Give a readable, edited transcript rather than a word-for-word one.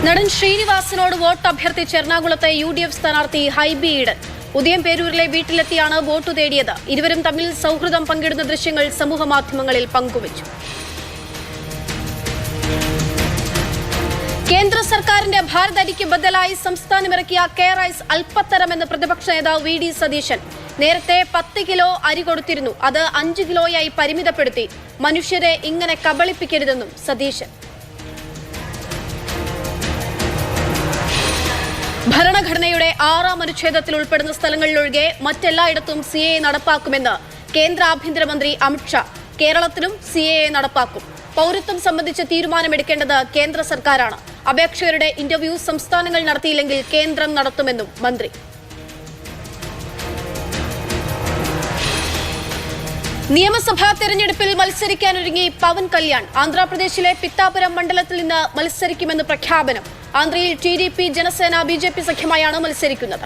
നടൻ ശ്രീനിവാസനോട് വോട്ട് അഭ്യർത്ഥിച്ച് എറണാകുളത്തെ UDF സ്ഥാനാർത്ഥി ഹൈബി ഈഡൻ ഉദയംപേരൂരിലെ വീട്ടിലെത്തിയാണ് വോട്ട് തേടിയത്. ഇരുവരും തമ്മിൽ സൗഹൃദം പങ്കിടുന്ന ദൃശ്യങ്ങൾ സമൂഹമാധ്യമങ്ങളിൽ പങ്കുവച്ചു. കേന്ദ്ര സർക്കാരിന്റെ ഭാരത് അരിക്ക് ബദലായി സംസ്ഥാനമിറക്കിയ കെയർ റൈസ് അല്പത്തരമെന്ന് പ്രതിപക്ഷ നേതാവ് VD സതീശൻ. നേരത്തെ 10 കിലോ അരി കൊടുത്തിരുന്നു, അത് 5 കിലോയായി പരിമിതപ്പെടുത്തി. മനുഷ്യരെ ഇങ്ങനെ കബളിപ്പിക്കരുതെന്നും സതീശൻ. ഭരണഘടനയുടെ 6-ാം അനുച്ഛേദത്തിൽ ഉൾപ്പെടുന്ന സ്ഥലങ്ങളിലൊഴികെ മറ്റെല്ലായിടത്തും CAA നടപ്പാക്കുമെന്ന് കേന്ദ്ര ആഭ്യന്തരമന്ത്രി അമിത്ഷാ. കേരളത്തിലും CAA നടപ്പാക്കും. പൗരത്വം സംബന്ധിച്ച് തീരുമാനമെടുക്കേണ്ടത് കേന്ദ്ര സർക്കാരാണ്. അപേക്ഷകരുടെ ഇന്റർവ്യൂ സംസ്ഥാനങ്ങൾ നടത്തിയില്ലെങ്കിൽ കേന്ദ്രം നടത്തുമെന്നും മന്ത്രി. നിയമസഭാ തെരഞ്ഞെടുപ്പിൽ മത്സരിക്കാനൊരുങ്ങി പവൻ കല്യാൺ. ആന്ധ്രാപ്രദേശിലെ പിത്താപുരം മണ്ഡലത്തിൽ നിന്ന് മത്സരിക്കുമെന്ന് പ്രഖ്യാപനം. ആന്ധ്രയിൽ TDP, ജനസേന, BJP സഖ്യമായാണ് മത്സരിക്കുന്നത്.